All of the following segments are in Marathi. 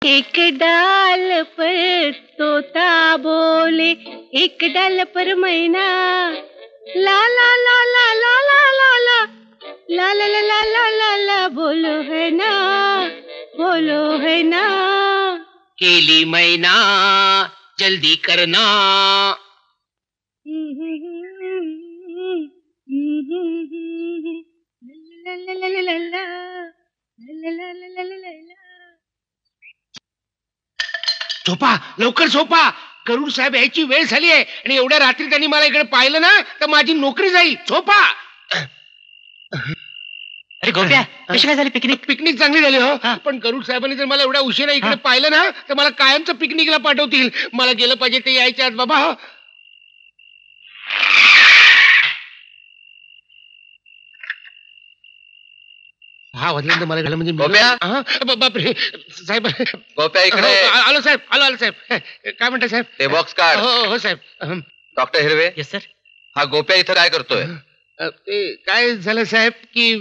एक डाल पर तोता बोले, एक डाल पर मैना, ला ला ला ला ला ला ला ला ला ला ला ला ला ला ला, बोलो है ना, बोलो है ना। केली मैना जल्दी करना। झोपा लवकर झोपा, गरुड साहेब यायची वेळ झाली आहे आणि एवढ्या रात्री त्यांनी मला इकडे पाहिलं ना तर माझी नोकरी जाईल. झोपा. अरे गोप्या, कशी काय झाली पिकनिक? पिकनिक चांगली झाली हो, पण गरुड साहेबांनी जर मला एवढ्या उशिरा इकडे पाहिलं ना तर मला कायमचं पिकनिकला पाठवतील. मला गेलं पाहिजे ते यायचे आज बाबा. हा वाजल्यानंतर मला झालं म्हणजे बापरे साहेब. गोप्या इकडे. आलो साहेब, आलो साहेब. काय म्हणता साहेब? ते बॉक्स काढ. हो साहेब. डॉक्टर हिरवे. Yes sir. हा गोप्या इथं काय करतोय? ते काय झालं साहेब की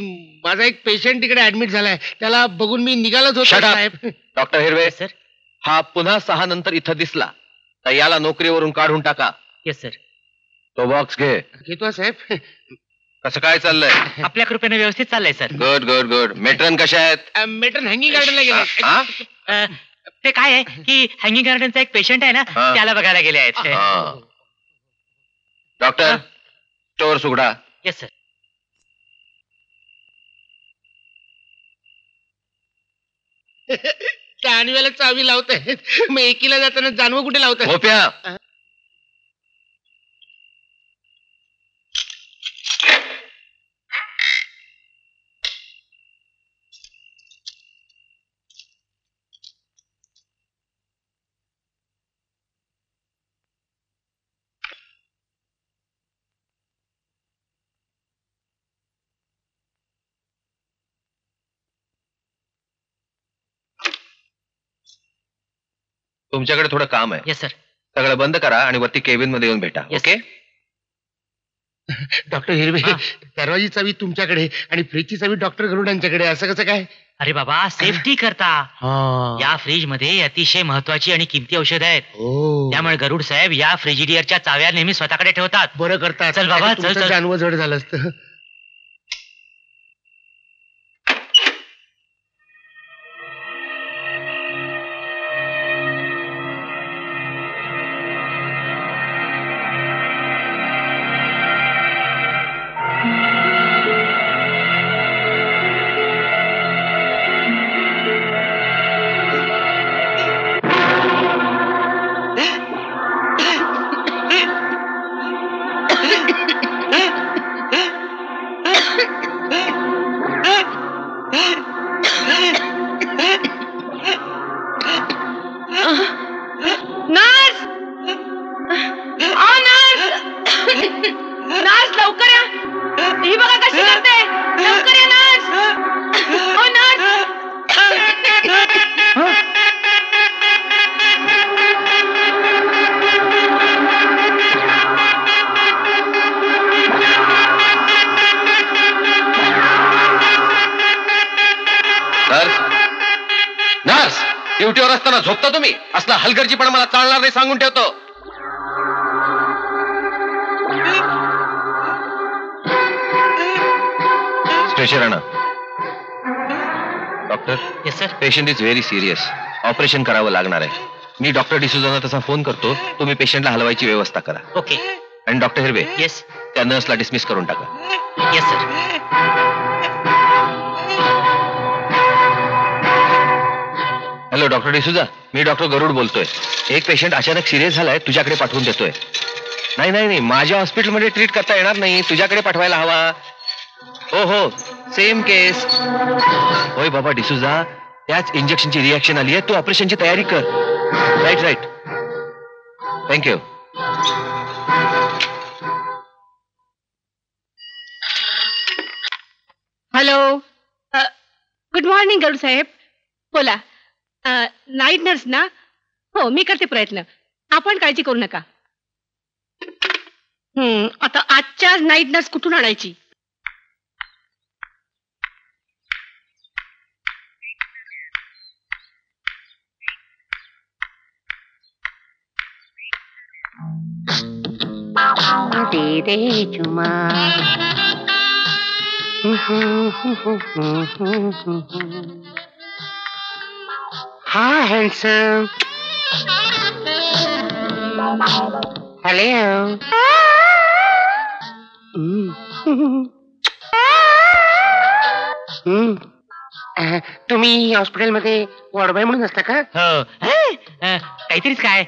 माझा एक पेशंट तिकडे ऍडमिट झालाय, त्याला बघून मी निघालच होतो साहेब. डॉक्टर हिरवे सर. हा पुन्हा 6 नंतर इथं दिसला तर याला नोकरीवरून काढून टाका. Yes sir. तो बॉक्स घे. घेतो साहेब. कसं काय चाललंय? आपल्या कृपेने व्यवस्थित चाललंय sir. Good good good. Matron कशा आहेत? मेट्रन हँगिंग गार्डनला गेला. ते काय आहे की हँगिंग गार्डनचा एक पेशंट आहे ना, त्याला बघायला गेले आहेत. डॉक्टर स्टोअर सुगडा. Yes sir. जानव्याला चावी लावतायत, मग एकीला जाताना जानवं कुठे लावताय? गोप्या तुमच्याकडे थोडं काम आहे. Yes sir. सगळं बंद करा आणि वरती केबिन मध्ये येऊन भेटा. ओके. डॉक्टर हिरवे, दरवाजी चावी तुमच्याकडे आणि फ्रीजची चावी डॉक्टर गरुडांच्याकडे, असं कसं काय? अरे बाबा, सेफ्टी करता या फ्रीज मध्ये अतिशय महत्वाची आणि किमती औषध आहेत. त्यामुळे गरुड साहेब या फ्रिजिडियरच्या चाव्या नेहमी स्वतःकडे ठेवतात. बरं करतात. चल बाबा, चल चल. जानवं जड झालं असतं. ड्युटीवर असताना झोपता तुम्ही? असला हलगर्जीपणा मला चालणार नाही, सांगून ठेवतो. स्ट्रेचर आणा. Doctor. Yes sir. Patient is very serious. Operation करावं लागणार आहे. मी डॉक्टर डिसूजांना तसा फोन करतो. तुम्ही पेशंटला हलवायची व्यवस्था करा. ओके. आणि डॉक्टर हिरवे. येस. त्या नर्सला डिसमिस करून टाका. Yes sir. Hello doctor D'Souza, मी डॉक्टर गरुड बोलतोय. एक पेशंट अचानक सिरियस झालाय, तुझ्याकडे पाठवून देतोय. नाही नाही नाही, माझ्या हॉस्पिटलमध्ये ट्रीट करता येणार नाही, तुझ्याकडे पाठवायला हवा. हो हो, सेम केस. होय बाबा डिसूजा, त्याच इंजेक्शनची रिॲक्शन आली आहे, तू ऑपरेशनची तयारी कर. Right right. Thank you. Hello, good morning Garud साहेब. बोला. नाईट नर्स ना? हो, मी करते प्रयत्न, आपण काळजी करू नका. आता आजच्या नाईट नर्स कुठून आणायची? दे दे चुमा. हा हॅन्डसम. हॅलो. तुम्ही हॉस्पिटलमध्ये वॉर्डबॉय म्हणून असता का? हो काहीतरीच काय,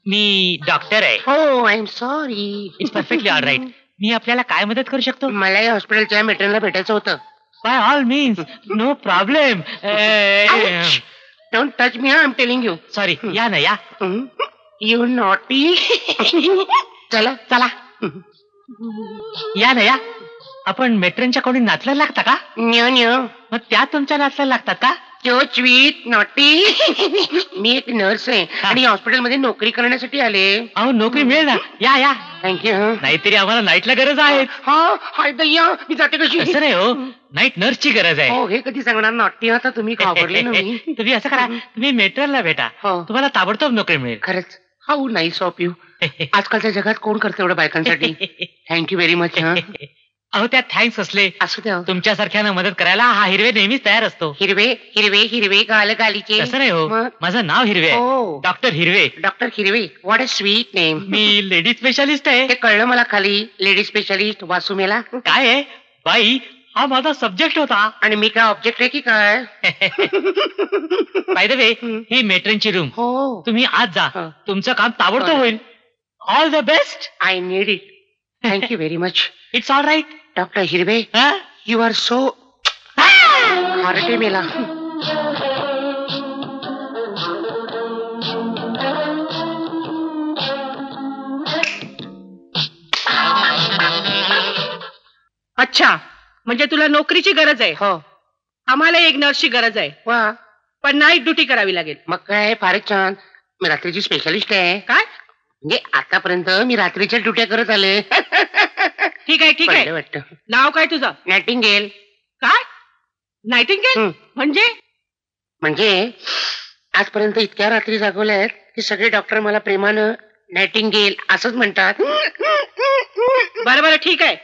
मी डॉक्टर आहे. हो, I am sorry. It's perfectly all right. मी आपल्याला काय मदत करू शकतो? मला या हॉस्पिटलच्या मेट्रनला भेटायचं होतं. By all means, no problem. Don't touch me, I am telling you. Sorry, या ना या. You naughty. चला चला. या ना या. आपण मेट्रनच्या कोणी नाचला लागता का? न्यो न्यो. मग त्या तुमच्या नाचला लागतात का? जो स्वीट नॉटी. मी एक नर्स आहे आणि हॉस्पिटलमध्ये नोकरी करण्यासाठी आले. अहो नोकरी मिळेल ना, या या. थँक्यू. नाहीतरी आम्हाला नाईटला गरज आहे. हा हाय दैया, मी जाते कशी? तसं नाही हो, नाईट नर्सची गरज आहे. हो, हे कधी सांगणार नॉटी? आता तुम्ही घाबरले ना मी. तुम्ही असं करा, तुम्ही मेट्रनला भेटा, हो. तुम्हाला ताबडतोब नोकरी मिळेल. खरंच हाऊ नाईस ऑफ यू. आजकालच्या जगात कोण करतं एवढं बायकांसाठी? Thank you very much. अहो त्या थँक्स असले, असू द्या. तुमच्यासारख्यानं मदत करायला हा हिरवे नेहमीच तयार असतो. हिरवे हिरवे हिरवे गाल गालीचे. तसं नाही हो, मग? माझं नाव हिरवे आहे, हो. Doctor Hirve. Doctor Hirve, what a sweet name. मी लेडी स्पेशालिस्ट आहे. ते कळलं मला खाली. लेडी स्पेशालिस्ट वासुमेला. काय आहे बाई, हा माझा सब्जेक्ट होता. आणि मी काय ऑब्जेक्ट आहे की काय? बाय द वे, ही मेट्रनची रूम. हो, तुम्ही आज जा, हा. तुमचं काम ताबडतोब हा. होईल. All the best. I need it. Thank you very much. It's all right. Doctor Hirve, you are so हार्टे मेला. अच्छा, म्हणजे तुला नोकरीची गरज आहे. हो. आम्हाला एक नर्सची गरज आहे, वा, पण नाईट ड्युटी करावी लागेल. मग काय फारच छान. मी रात्रीची स्पेशालिस्ट आहे. काय? म्हणजे आतापर्यंत मी रात्रीच्या ड्युट्या करत आले. ठीक आहे ठीक आहे. वाटतं. नाव काय तुझं? नायटिंगेल. काय? नाईटिंगेल हं. म्हणजे आजपर्यंत इतक्या रात्री जागवल्या आहेत की सगळे डॉक्टर मला प्रेमानं नायटिंगेल असंच म्हणतात. बरं बरं ठीक आहे.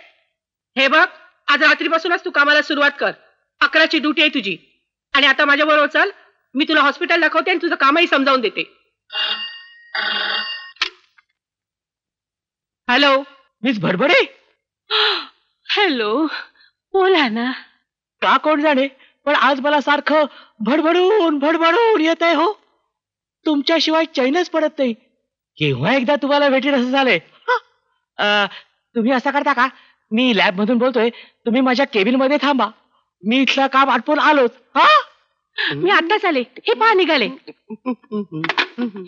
हे बघ, आज रात्रीपासूनच तू कामाला सुरुवात कर. 11ची ड्युटी आहे तुझी. आणि आता माझ्या बरोबर चल, मी तुला हॉस्पिटल दाखवते आणि तुझं कामही समजावून देते. हॅलो. मिस भडभडे. हॅलो, बोला ना. का कोण जाणे, पण आज मला सारखं भडभडून भडभडून येत आहे हो. तुमच्याशिवाय चैनच पडत नाही. केव्हा एकदा तुम्हाला भेटेल असं झालंय. तुम्ही असं करता का, मी लॅब मधून बोलतोय, तुम्ही माझ्या केबिन मध्ये थांबा, मी इथलं काम आटपून आलोच. मी आत्ताच आले, हे पहा निघाले.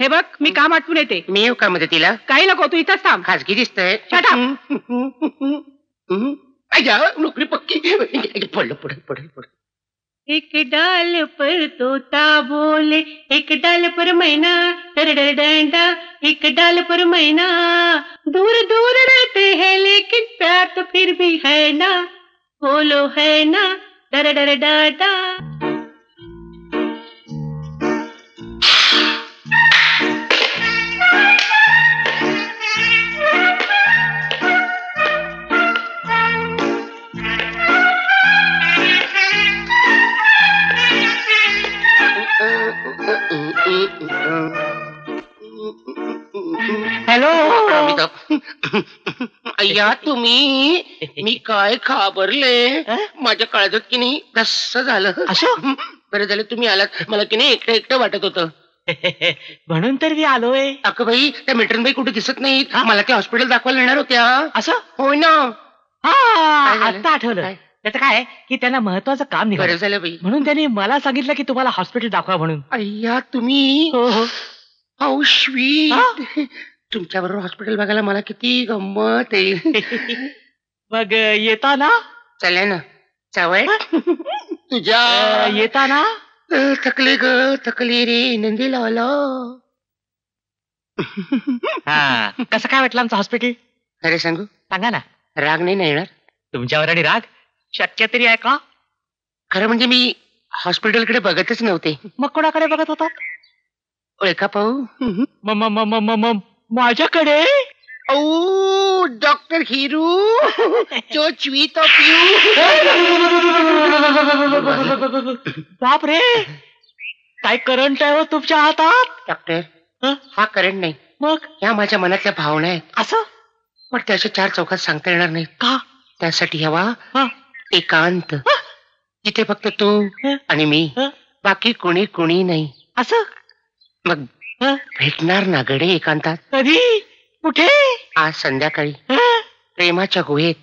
हे बघ, मी काम आटपून येते. मी येऊ का मदतीला? काही नको, तू इथंच थांब. खाजगी दिसतंय. Shut up. नोकरी पक्की. पडलं पडलं पडलं पडलं. एक डाल पर तोता बोले, एक डाल पर मैना, डर डर डंडा, एक डाल पर मैना. दूर दूर रहते हैं लेकिन प्यार तो फिर भी है ना, बोलो है ना, डर डर डाडा. हॅलो. अय्या तुम्ही, मी काय घाबरले. माझ्या काळजात की नाही कसं झालं. असं? बरं झालं तुम्ही आलात. मला की नाही एकटं एकटं वाटत होतं. म्हणून तर मी आलोय. अगं बाई, त्या मेट्रनबाई कुठे दिसत नाहीत. मला ते हॉस्पिटल दाखवायला येणार होत्या. असं? होय ना. हा, झालं? आता आठवलं. काय? त्याचं काय की त्यांना महत्वाचं काम बरं निघालं, झालं बाई. म्हणून त्यांनी मला सांगितलं की तुम्हाला हॉस्पिटल दाखवा म्हणून. अय्या तुम्ही, हो हो. How sweet. तुमच्या बरोबर हॉस्पिटल बघायला मला किती गंमत आहे. मग येताना चला ना चावय तुझ्या येताना थकले ग थकले रे नंदी लावला. हा, कसं काय वाटलं आमचं हॉस्पिटल? खरे सांगू, सांगा ना. राग नाही ना येणार? तुमच्यावर आणि राग शक्य तरी आहे का? खरं म्हणजे मी हॉस्पिटलकडे बघतच नव्हते. मग कोणाकडे बघत होतात? ओळखा पाहू. माझ्याकडे. ओ डॉक्टर हिरू जो स्वीट ऑफ यू. बाप रे, काय करंट आहे हो तुमच्या हातात? डॉक्टर, हं? हा करंट नाही, मग ह्या माझ्या मनातल्या भावना आहेत. असं पण त्याच्या चार चौकात सांगता येणार नाही. का? त्यासाठी हवा हं? एकांत, तिथे फक्त तू हं? आणि मी, हं? बाकी कोणी नाही. असं मग हं? भेटणार ना गडे एकांतात? कधी, कुठे? आज संध्याकाळी हं? प्रेमाच्या गुहेत.